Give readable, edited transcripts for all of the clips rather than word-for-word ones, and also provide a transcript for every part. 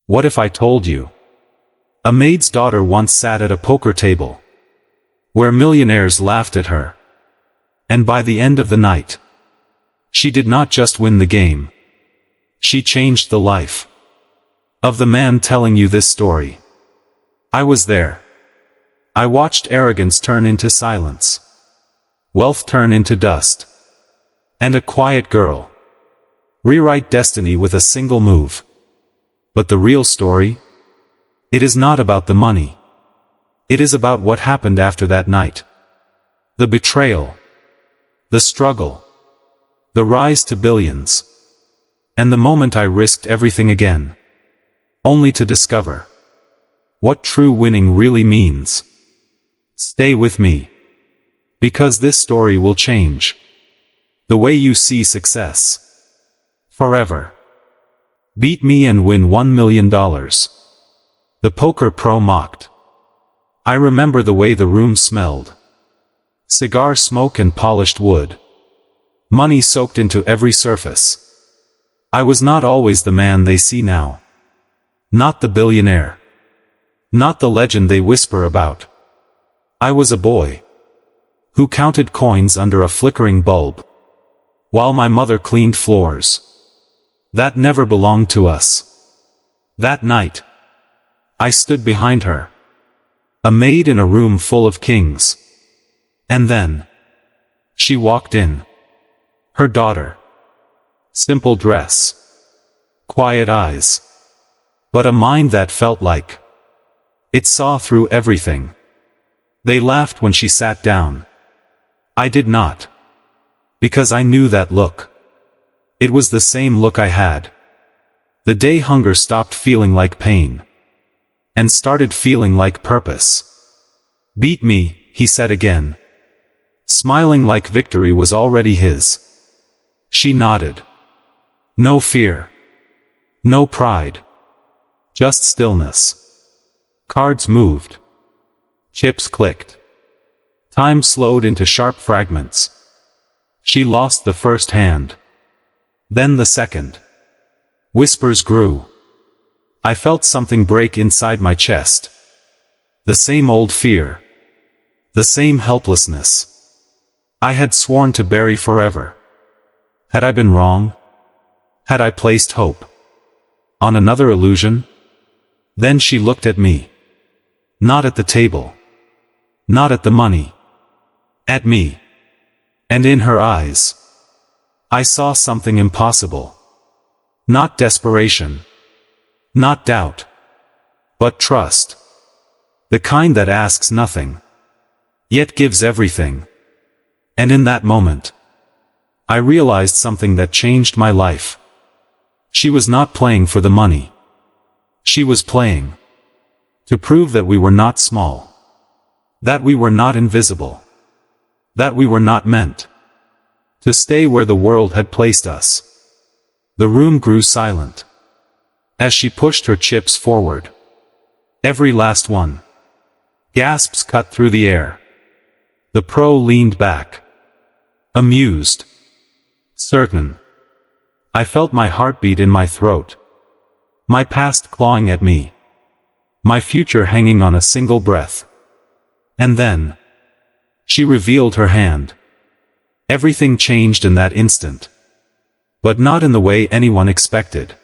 What if I told you? A maid's daughter once sat at a poker table, where millionaires laughed at her. And by the end of the night, she did not just win the game. She changed the life of the man telling you this story. I was there. I watched arrogance turn into silence, wealth turn into dust, and a quiet girl rewrite destiny with a single move. But the real story? It is not about the money. It is about what happened after that night. The betrayal, the struggle, the rise to billions, and the moment I risked everything again, only to discover what true winning really means. Stay with me, because this story will change the way you see success forever. Beat me and win $1 million. The poker pro mocked. I remember the way the room smelled. Cigar smoke and polished wood. Money soaked into every surface. I was not always the man they see now. Not the billionaire. Not the legend they whisper about. I was a boy who counted coins under a flickering bulb, while my mother cleaned floors that never belonged to us. That night, I stood behind her, a maid in a room full of kings. And then, she walked in. Her daughter. Simple dress. Quiet eyes. But a mind that felt like it saw through everything. They laughed when she sat down. I did not. Because I knew that look. It was the same look I had the day hunger stopped feeling like pain and started feeling like purpose. Beat me, he said again, smiling like victory was already his. She nodded. No fear. No pride. Just stillness. Cards moved. Chips clicked. Time slowed into sharp fragments. She lost the first hand. Then the second. Whispers grew. I felt something break inside my chest. The same old fear. The same helplessness I had sworn to bury forever. Had I been wrong? Had I placed hope on another illusion? Then she looked at me. Not at the table. Not at the money. At me. And in her eyes, I saw something impossible. Not desperation. Not doubt. But trust. The kind that asks nothing, yet gives everything. And in that moment, I realized something that changed my life. She was not playing for the money. She was playing to prove that we were not small. That we were not invisible. That we were not meant to stay where the world had placed us. The room grew silent as she pushed her chips forward. Every last one. Gasps cut through the air. The pro leaned back, amused, certain. I felt my heartbeat in my throat, my past clawing at me, my future hanging on a single breath. And then, she revealed her hand. Everything changed in that instant. But not in the way anyone expected.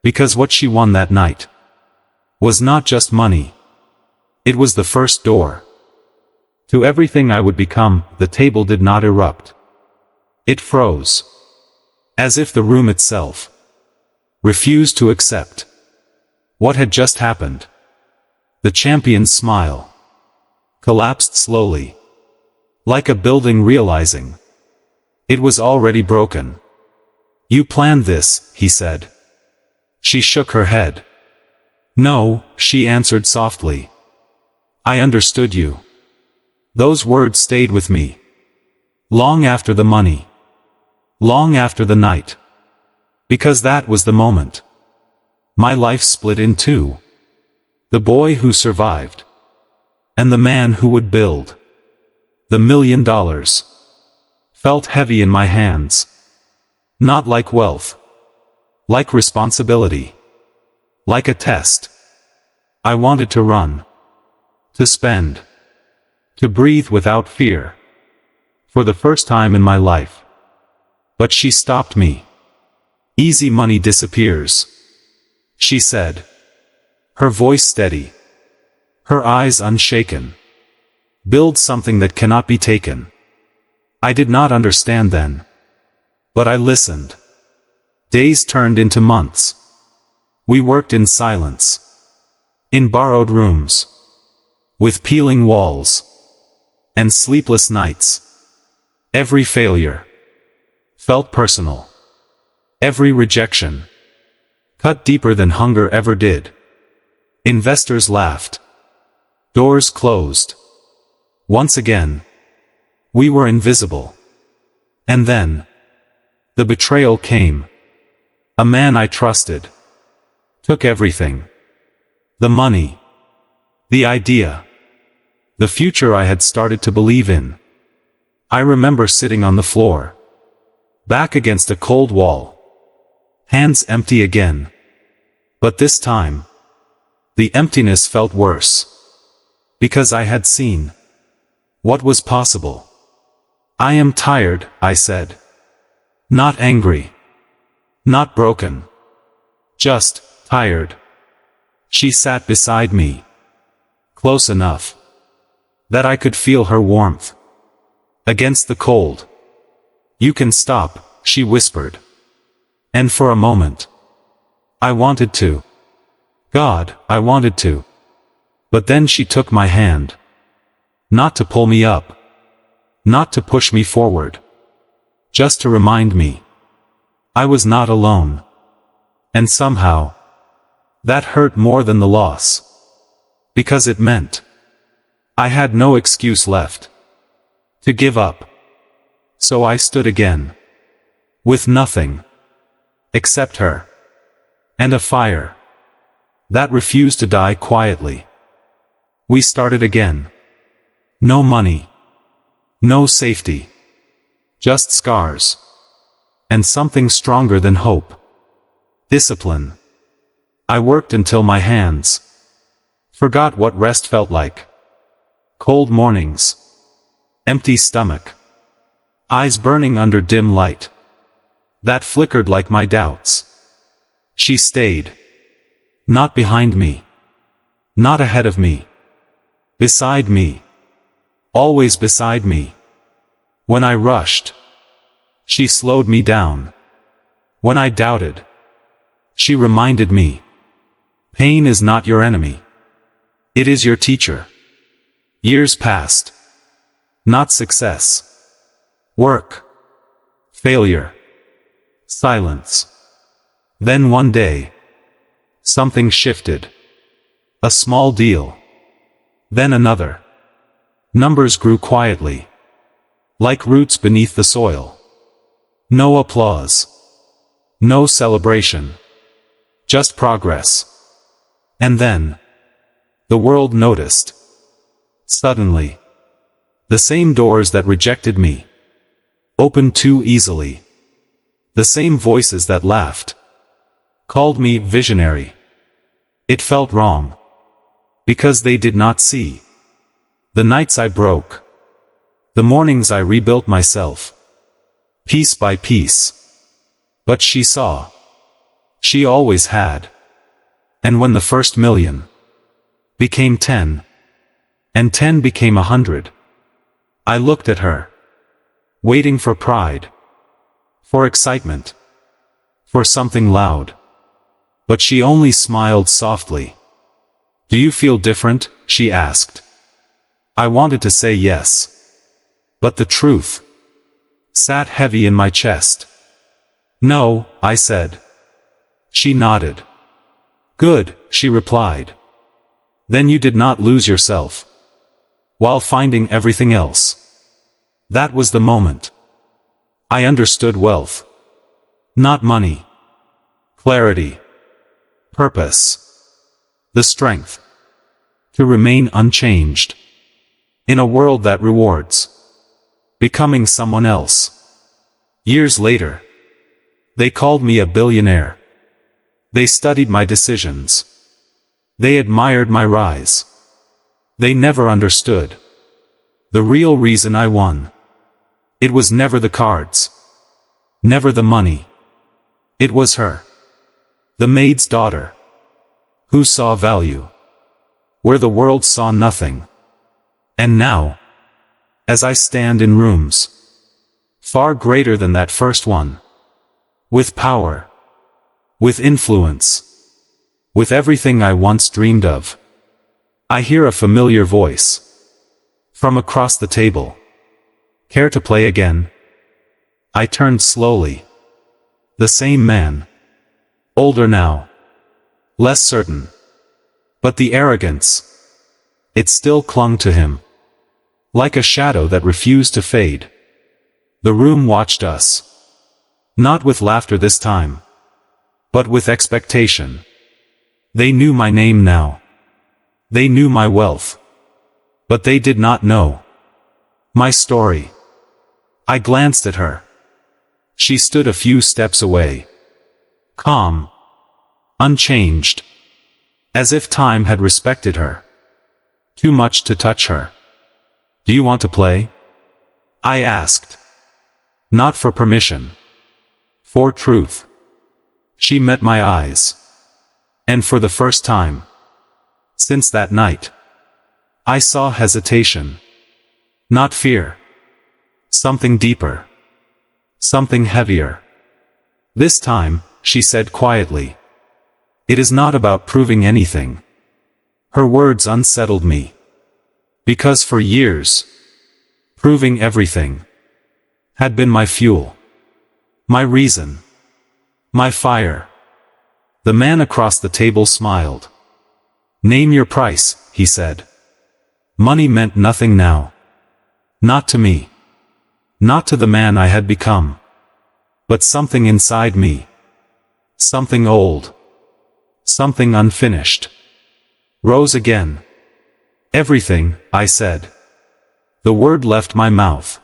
Because what she won that night was not just money. It was the first door to everything I would become. The table did not erupt. It froze. As if the room itself refused to accept what had just happened. The champion's smile collapsed slowly, like a building realizing it was already broken. You planned this, he said. She shook her head. No, she answered softly. I understood you. Those words stayed with me. Long after the money. Long after the night. Because that was the moment. My life split in two. The boy who survived. And the man who would build. The $1 million felt heavy in my hands. Not like wealth. Like responsibility. Like a test. I wanted to run. To spend. To breathe without fear. For the first time in my life. But she stopped me. Easy money disappears, she said. Her voice steady. Her eyes unshaken. Build something that cannot be taken. I did not understand then. But I listened. Days turned into months. We worked in silence. In borrowed rooms. With peeling walls. And sleepless nights. Every failure felt personal. Every rejection cut deeper than hunger ever did. Investors laughed. Doors closed. Once again, we were invisible. And then, the betrayal came. A man I trusted took everything. The money. The idea. The future I had started to believe in. I remember sitting on the floor. Back against a cold wall. Hands empty again. But this time, the emptiness felt worse. Because I had seen what was possible. I am tired, I said. Not angry. Not broken. Just tired. She sat beside me. Close enough that I could feel her warmth. Against the cold. You can stop, she whispered. And for a moment, I wanted to. God, I wanted to. But then she took my hand. Not to pull me up. Not to push me forward. Just to remind me. I was not alone. And somehow, that hurt more than the loss. Because it meant I had no excuse left to give up. So I stood again. With nothing. Except her. And a fire. That refused to die quietly. We started again. No money. No safety. Just scars. And something stronger than hope. Discipline. I worked until my hands forgot what rest felt like. Cold mornings. Empty stomach. Eyes burning under dim light. That flickered like my doubts. She stayed. Not behind me. Not ahead of me. Beside me. Always beside me. When I rushed, she slowed me down. When I doubted, she reminded me. Pain is not your enemy. It is your teacher. Years passed. Not success. Work. Failure. Silence. Then one day, something shifted. A small deal. Then another. Numbers grew quietly. Like roots beneath the soil. No applause. No celebration. Just progress. And then, the world noticed. Suddenly, the same doors that rejected me opened too easily. The same voices that laughed called me visionary. It felt wrong. Because they did not see the nights I broke. The mornings I rebuilt myself. Piece by piece. But she saw. She always had. And when the first million became 10, and 10 became 100, I looked at her, waiting for pride, for excitement, for something loud. But she only smiled softly. Do you feel different? She asked. I wanted to say yes. But the truth sat heavy in my chest. No, I said. She nodded. Good, she replied. Then you did not lose yourself while finding everything else. That was the moment I understood wealth. Not money. Clarity. Purpose. The strength to remain unchanged in a world that rewards becoming someone else. Years later, they called me a billionaire. They studied my decisions. They admired my rise. They never understood the real reason I won. It was never the cards. Never the money. It was her. The maid's daughter. Who saw value where the world saw nothing. And now, as I stand in rooms far greater than that first one, with power, with influence, with everything I once dreamed of, I hear a familiar voice from across the table. Care to play again? I turned slowly. The same man. Older now. Less certain. But the arrogance. It still clung to him. Like a shadow that refused to fade. The room watched us. Not with laughter this time, but with expectation. They knew my name now. They knew my wealth. But they did not know my story. I glanced at her. She stood a few steps away. Calm. Unchanged. As if time had respected her. Too much to touch her. Do you want to play? I asked. Not for permission. For truth. She met my eyes. And for the first time since that night, I saw hesitation. Not fear. Something deeper. Something heavier. This time, she said quietly, it is not about proving anything. Her words unsettled me. Because for years, proving everything had been my fuel. My reason. My fire. The man across the table smiled. Name your price, he said. Money meant nothing now. Not to me. Not to the man I had become. But something inside me. Something old. Something unfinished. Rose again. Everything, I said. The word left my mouth.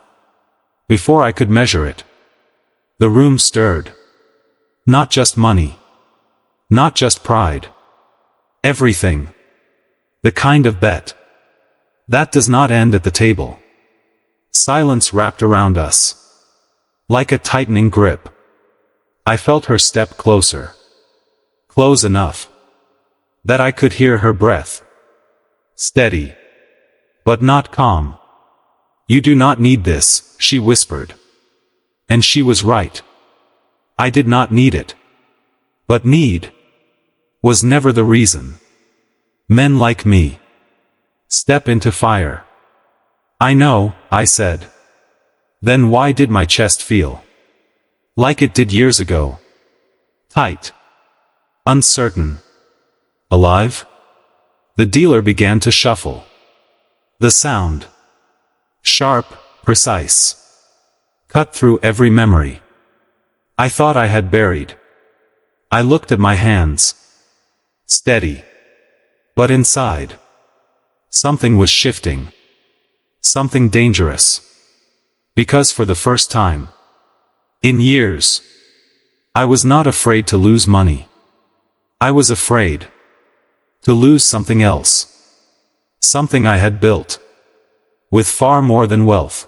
Before I could measure it, the room stirred. Not just money. Not just pride. Everything. The kind of bet that does not end at the table. Silence wrapped around us. Like a tightening grip. I felt her step closer. Close enough that I could hear her breath. Steady. But not calm. You do not need this, she whispered. And she was right. I did not need it. But need was never the reason. Men like me step into fire. I know, I said. Then why did my chest feel like it did years ago? Tight. Uncertain. Alive? The dealer began to shuffle. The sound. Sharp, precise. Cut through every memory I thought I had buried. I looked at my hands. Steady. But inside, something was shifting. Something dangerous. Because for the first time in years, I was not afraid to lose money. I was afraid to lose something else. Something I had built with far more than wealth.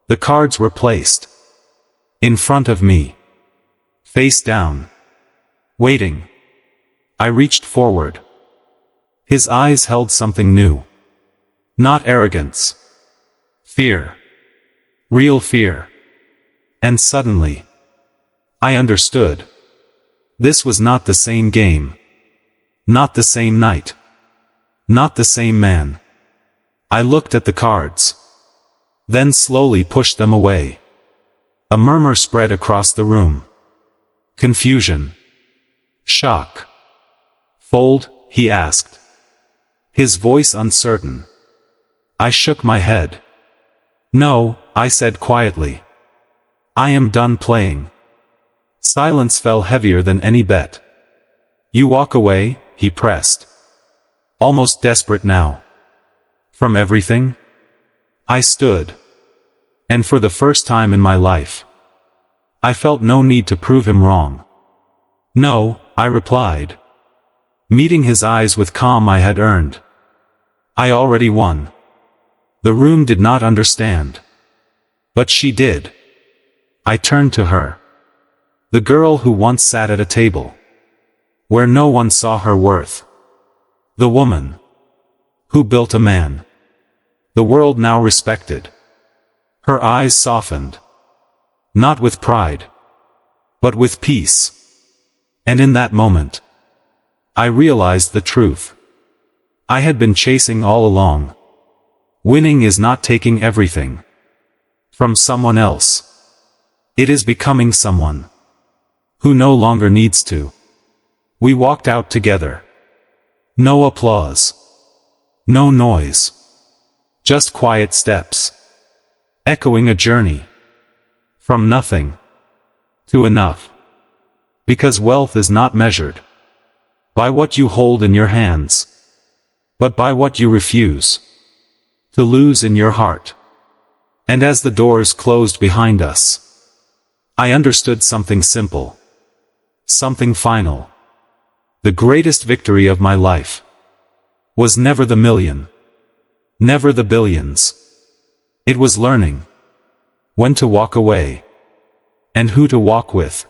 The cards were placed in front of me, face down, waiting. I reached forward. His eyes held something new. Not arrogance. Fear. Real fear. And suddenly, I understood. This was not the same game. Not the same night. Not the same man. I looked at the cards. Then slowly pushed them away. A murmur spread across the room. Confusion. Shock. Fold, he asked. His voice uncertain. I shook my head. No, I said quietly. I am done playing. Silence fell heavier than any bet. You walk away, he pressed. Almost desperate now. From everything? I stood. And for the first time in my life, I felt no need to prove him wrong. No, I replied, meeting his eyes with calm I had earned. I already won. The room did not understand. But she did. I turned to her. The girl who once sat at a table where no one saw her worth. The woman who built a man the world now respected. Her eyes softened. Not with pride, but with peace. And in that moment, I realized the truth I had been chasing all along. Winning is not taking everything from someone else. It is becoming someone who no longer needs to. We walked out together. No applause. No noise. Just quiet steps. Echoing a journey. From nothing to enough. Because wealth is not measured by what you hold in your hands, but by what you refuse to lose in your heart. And as the doors closed behind us, I understood something simple. Something final. The greatest victory of my life was never the million. Never the billions. It was learning when to walk away and who to walk with.